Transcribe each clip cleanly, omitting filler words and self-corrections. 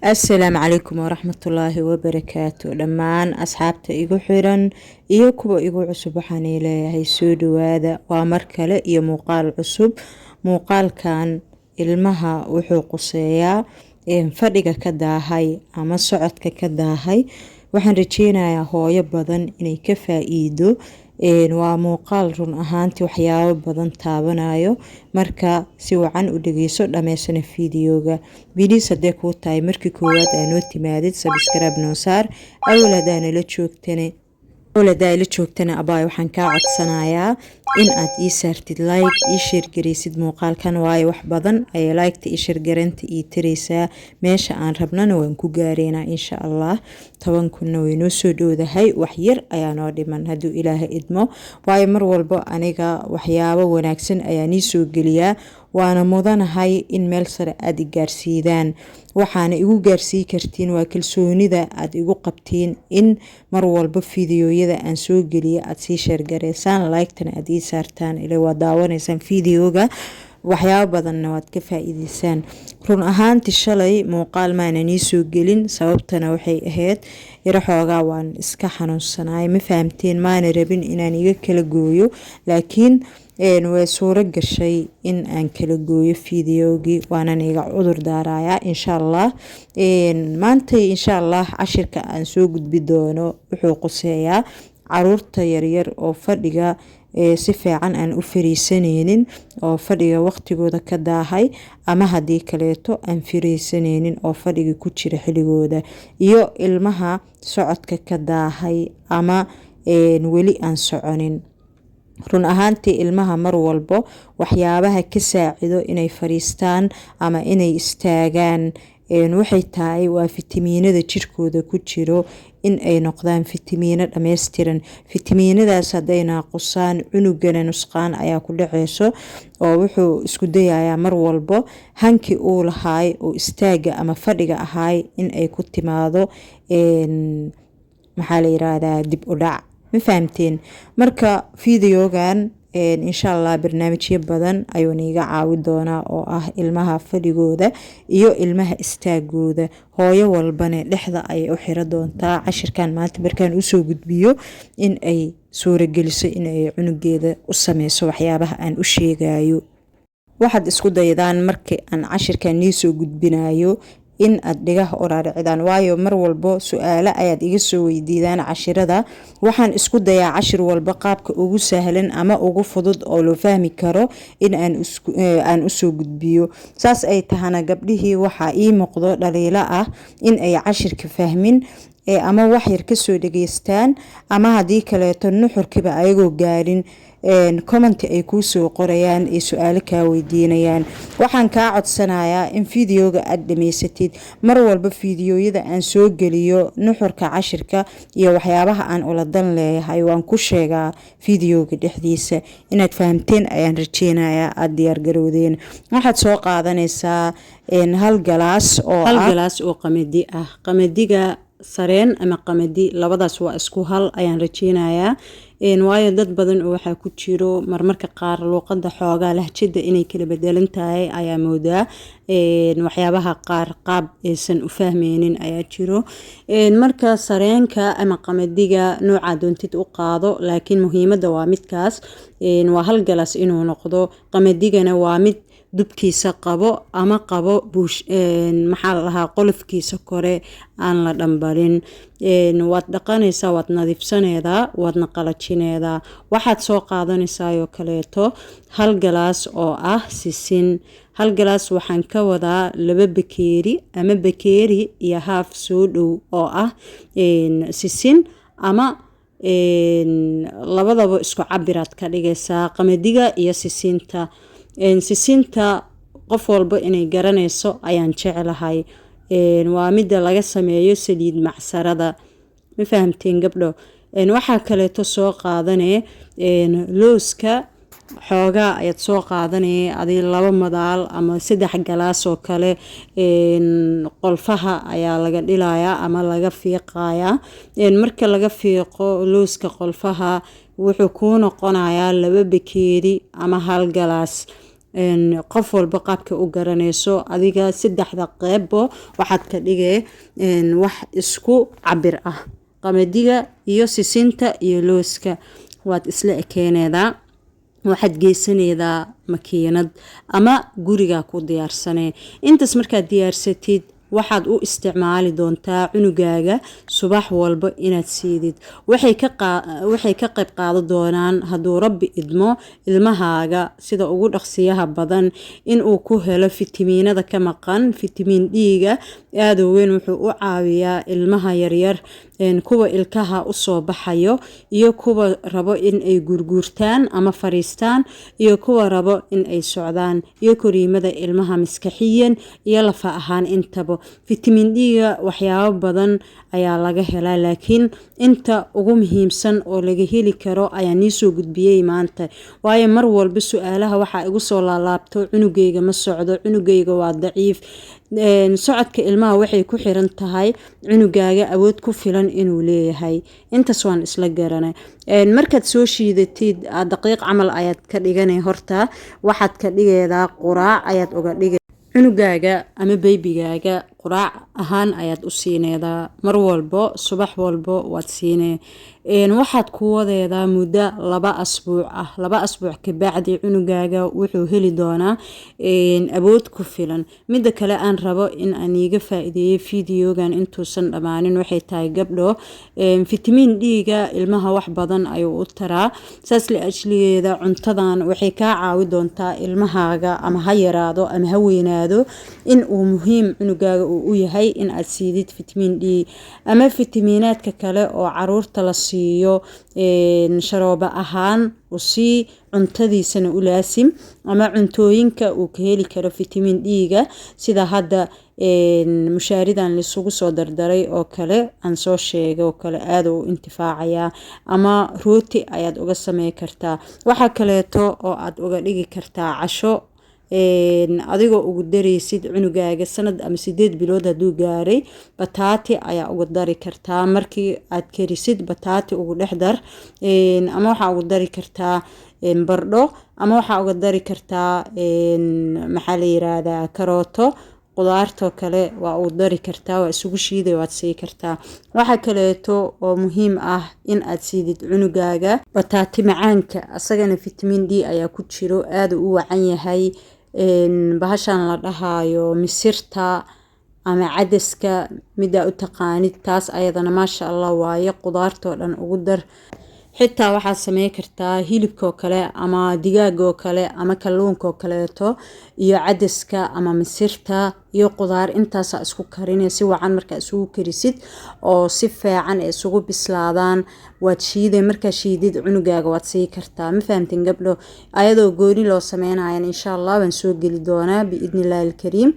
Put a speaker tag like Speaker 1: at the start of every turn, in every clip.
Speaker 1: السلام عليكم ورحمة الله وبركاته دمان أصحابتا إيغو حيران إيو كوبا إيغو عصب وحاني إلهي سودو هذا ومركلة إيو موقال عصب موقال كان ilmaha wuxuu quseeyaa fadhiga ka daahay ama socodka ka daahay waxaan rajeynayaa hooyo badan inay ka faa'iido waa muuqaal run ahaantii waxyaabo badan taabanayo marka si wacan u dhageyso dhameysana fiidiyooga bilis hadee ku tahay markii koowaad aanu timaadid subscribe noo saar awlaadana la joogtana abaay waxaan ka codsanayaa in aad ii saartid like ii share gareysid muuqaalkan waayo wax badan ay like-ta ii share gareynta ii tireysaa meesha aan rabnana waan ku gaareynaa insha Allah 10 kunna way noo soo dhowdahay wax yar ayaa noo dhiman haduu Ilaahay idmo waayo mar walba aniga waxyaabo wanaagsan ayaa ii soo geliyaa waana mudanahay in meel sare aad gaarsiidaan waxaana igu gaarsii kartiin waa kalsoonida aad igu qabtiin in mar walba fiidiyooyada aan soo geliyo aad sii share gareysaan like-tana aad ii saartaan ilaa waa daawanaysaan fiidiyooga waxyaabo badanna waad ka faa'iideysaan run ahaantii shalay muuqaal maanan ii soo gelin sababtana waxay ahayd yara xoogaa waan iska xanuunsanaay ma fahamteen maana rabin inaan iga kala gooyo laakiin way suuro gashay in aan kala gooyo fiidiyoogi waanan iga cudur daarayaa insha Allah maanta insha Allah cashirka aan soo gudbi doono wuxuu quseeyaa caruurta yaryar oo fadhiga si fiican aan u fariisaneynin oo fadhiga waqtigooda ka daahay ama hadii kaleeto aan fariisaneynin oo fadhiga ku jira xiligooda iyo ilmaha socodka ka daahay ama weli aan soconin run ahaantii ilmaha mar walbo waxyaabaha ka saacido inay fariistaan ama inay istaagaan waxay tahay waa fitamiinada jirkooda ku jiro in ay noqdaan fitamiino dhameystiran fitamiinadaas haday naaqusaan cunugana nusqaan ayaa ku dhaceyso oo wuxuu isku dayayaa mar walbo hanki uu lahaay oo istaaga ama fadhiga ahaay in ay ku timaado maxaa la yiraahdaa dib u dhac ma fahamteen marka fiidiyoogan insha Allah barnaamijyo badan ayuu niga caawi doonaa oo ah ilmaha fadhigooda iyo ilmaha istaagooda hooyo walbana dhexda ay u xira doontaa cashirkan maanta markaan u soo gudbiyo in ay suura geliso in ay cunugeeda u sameyso waxyaabaha aan u sheegayo waxaad isku daydaan markii aan cashirkan nii soo gudbinayo in aad dhigaha oraaricidaan waayo mar walbo su'aalo ayaad iga soo weydiidaan cashirada waxaan isku dayaa cashir walba qaabka ugu sahlan ama ugu fudud oo loo fahmi karo in aan u soo gudbiyo saas ay tahana gabdhihii waxa ii muuqdo dhaliilo ah in ay cashirka fahmin ama wax yar ka soo dhageystaan ama hadii kaleeto nuxurkiba ayagoo gaarin comment ay ku soo qorayaan ee su'aalo ka weydiinayaan waxaan ka codsanayaa in fiidiyooga aad dhameysatid mar walba fiidiyooyada aan soo geliyo nuxurka cashirka iyo waxyaabaha aan ula dan leeyahay waan ku sheegaa fiidiyooga dhexdiisa inaad fahamteen ayaan rajeynayaa aad diyaar garowdeen waxaad soo qaadanaysaa hal galaas oo qamadi ah qamadiga sareen ama qamadi labadaas waa isku hal ayaan rajeynayaa waayo dad badan oo waxa ku jiro marmarka qaar luqada xoogaa lahjada inay kala bedelan tahay ayaa moodaa waxyaabaha qaar qaab aysan u fahmeynin ayaa jiro marka sareenka ama qamadiga nooca doontid u qaado laakiin muhiimada waa midkaas waa hal galaas inuu noqdo qamaddigana waa mid dubkiisa qabo ama qabo buush maxaa la dhahaa qolofkiisa kore aan la dhambalin waad dhaqanaysaa waad nadiifsanaydaa waadna qalajinaydaa waxaad soo qaadanaysaa oo kaleeto hal galaas oo ah sisin hal galaas waxaan ka wadaa 2 bakeeri ama bakeeri iyo half soo dhow oo ah sisin ama labadaba isku cabiraad ka dhigaysaa qamadiga iyo sisinta sisinta qof walba inay garanayso ayaan jecelahay waa mid laga sameeyo saliid macsarada ma fahamteen gabdho waxa kale to soo qaadanay looska xoogaa ayaad soo qaadanay adii 2 madaal ama 3 galaas oo kale qolfaha ayaa laga dhilayaa ama laga fiiqayaa marka laga fiiqo looska qolfaha wuxuu ku noqonayaa 2 bakeeri ama hal galaas qof walba qaabka u garanayso adiga saddexda qeybbo waxaad ka dhigay wax isku cabir ah qamadiga iyo sisinta iyo looska waad isla ekeeneedaa waxaad geysanaydaa makiinad ama guriga ku diyaarsanee intaas markaad diyaarsatid waxaad u isticmaali doontaa cunugaaga subax walba inaad siidid waxay ka qayb qaadan doonaan hadduu rabbi idmo ilmahaaga sida ugu dhaqsiyaha badan inuu ku helo fitamiinada ka maqan fitamiin D-ga aad u weyn wuxuu u caawiyaa ilmaha yaryar kuwa ilkaha u soo baxayo iyo kuwa rabo in ay gurguurtaan ama fariistaan iyo kuwa rabo in ay socdaan iyo koriimada ilmaha maskaxiyan iyo lafa ahaan intaba fitamiin D-ga waxyaabo badan ayaa laga helaa laakiin inta ugu muhiimsan oo laga heli karo ayaa nii soo gudbiyey maanta waayo mar walba su-aalaha waxaa igu soo laalaabto cunugayga ma socdo cunugayga waa daciif socodka ilmaha waxay ku xiran tahay cunugaaga awood ku filan inuu leeyahay intaas waan isla garanay markaad soo shiidatid daqiiq camal ayaad ka dhiganay horta waxaad ka dhigeedaa quraac ayaad uga dhigay cunugaaga ama beybigaaga quraac ahaan ayaad u siineedaa mar walbo subax walbo waad siinee waxaad ku wadeedaa muddo 2 asbuuc ah 2 asbuuc ka bacdi cunugaaga wuxuu heli doonaa awood ku filan midda kale aan rabo in aan iiga faa'iideeyo fiidiyogan intuusan dhamaanin waxay tahay gabdho fitamiin D-ga ilmaha wax badan ayuu u taraa saas la ajligeeda cuntadan waxay kaa caawi doontaa ilmahaaga ama ha yaraado ama ha weynaado in uu muhiim cunugaaga uu u yahay in aad siidid fitamiin D ama fitamiinaadka kale oo caruurta la siiyo sharoobo ahaan usii cuntadiisana u laasim ama cuntooyinka uu ka heli karo fitamiin D-ga sida hadda mushaaridan lisugu soo dardaray oo kale aan soo sheegay oo kale aad u intifaacayaa ama rooti ayaad uga samey kartaa waxa kaleeto oo aad uga dhigi kartaa casho adigoo ugu dareysid cunugaaga sanad ama 8 bilood haduu gaaray bataati ayaa ugu dari kartaa markii aad karisid bataati ugu dhex dar ama waxaa ugu dari kartaa bardho ama waxaa uga dari kartaa maxaa la yiraahdaa karooto qudaarto kale waa u dari kartaa waa isugu shiiday waad sii kartaa waxa kaleeto oo muhiim ah in aad siidid cunugaaga bataati macaanka asagana fitamiin D ayaa ku jiro aad u wacan yahay bahashan la dhahayo misirta ama cadaska mida u taqaanid taas ayadana maasha Allah waaye qudaarto dhan ugu dar xitaa waxaad samey kartaa hilibkoo kale ama digaagoo kale ama kalluunkoo kaleeto iyo cadaska ama misirta iyo qudaar intaas isku karinay si wacan marka isugu karisid oo si fiican isugu bislaadaan waad shiiday marka shiidid cunugaaga waad sii kartaa ma fahamtin gabdho ayadoo gooni loo sameeyay insha Allah waan soo gali doonaa biidnillahil kariim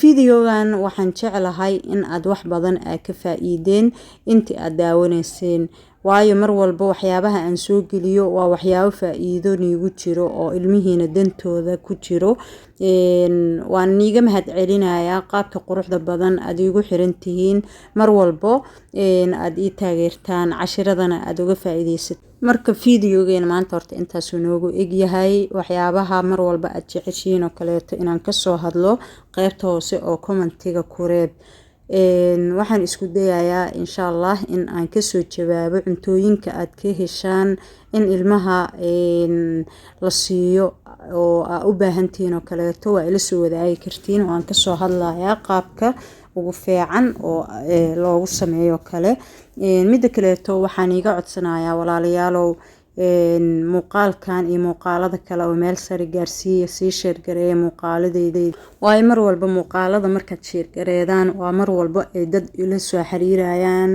Speaker 1: fiidiyogan waxaan jeclahay in aad wax badan ka faa'iideen intii aad daawanayseen waayo mar walba waxyaabaha aan soo geliyo waa waxyaabo faa'iido niigu jiro oo ilmihiina dantooda ku jiro waan niiga mahad celinayaa qaabka quruxda badan aad igu xiran tihiin mar walbo aad ii taageertaan cashiradana aad uga faa'iideysat marka fiidiyogeena maanta horta intaas uu noogu eg yahay waxyaabaha mar walba aad jeceshiin oo kaleeto inaan ka soo hadlo qaybta hoose oo commentiga ku reeb waxaan isku dayayaa insha Allah in aan ka soo jawaabo cuntooyinka aad ka heshaan in ilmaha la siiyo oo u baahantiin oo kaleeto waa ila soo wadaagi kartiin oo aan ka soo hadlayaa qaabka ugu fiican oo loogu sameeyo kale midda kaleeto waxaan iga codsanayaa walaalayaalow muuqaalkan iyo muuqaalada kale oo meel sare gaarsiiya sii share gareeya muuqaaladeyda waay mar walba muuqaalada markaad share gareedaan waa mar walba ay dad ila soo xiriirayaan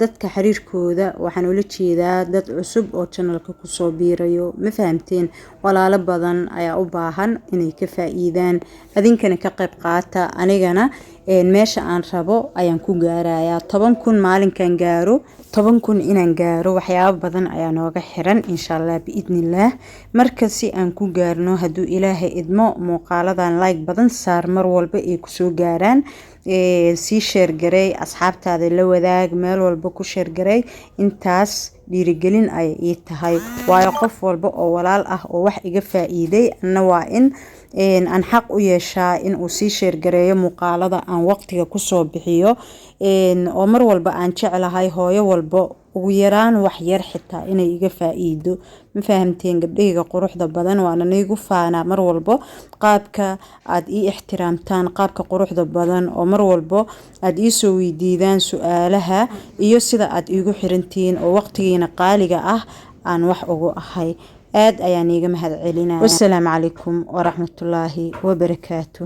Speaker 1: dadka xiriirkooda waxaan ula jeedaa dad cusub oo channelka ku soo biirayo ma fahamteen walaalo badan ayaa u baahan inay ka faa'iidaan adinkana ka qayb qaata anigana meesha aan rabo ayaan ku gaarayaa 10,000 maalinkan gaaro 10,000 inaan gaaro waxyaabo badan ayaa nooga xiran insha Allah biidnillah marka si aan ku gaarno haduu Ilaahay idmo muuqaaladan like badan saar mar walba ay ku soo gaaraan si share garay asxaabtaada la wadaag meel walba ku share garay intaas dhiirigelin ay ii tahay waayo qof walba oo walaal ah oo wax iga faa'iiday anna waa in aan xaq u yeeshaa in uu si share gareeyo muuqaalada aan waqtiga ku soo bixiyo oo mar walba aan jecelahay hooyo walba ugu yaraan wax yar xitaa inay iga faa'iido ma fahamteen gabdhayga quruxda badan waana nigu faana mar walba qaabka aad ii ixtiraamtaan qaabka quruxda badan oo mar walba aad ii soo weydiidaan su'aalaha iyo sida aad iigu xirantiin oo waqtigiina qaaliga ah aan wax ugu ahay aad ayaan iiga mahad celinaa wassalaamu calaykum waraxmatullaahi wabarakaatuh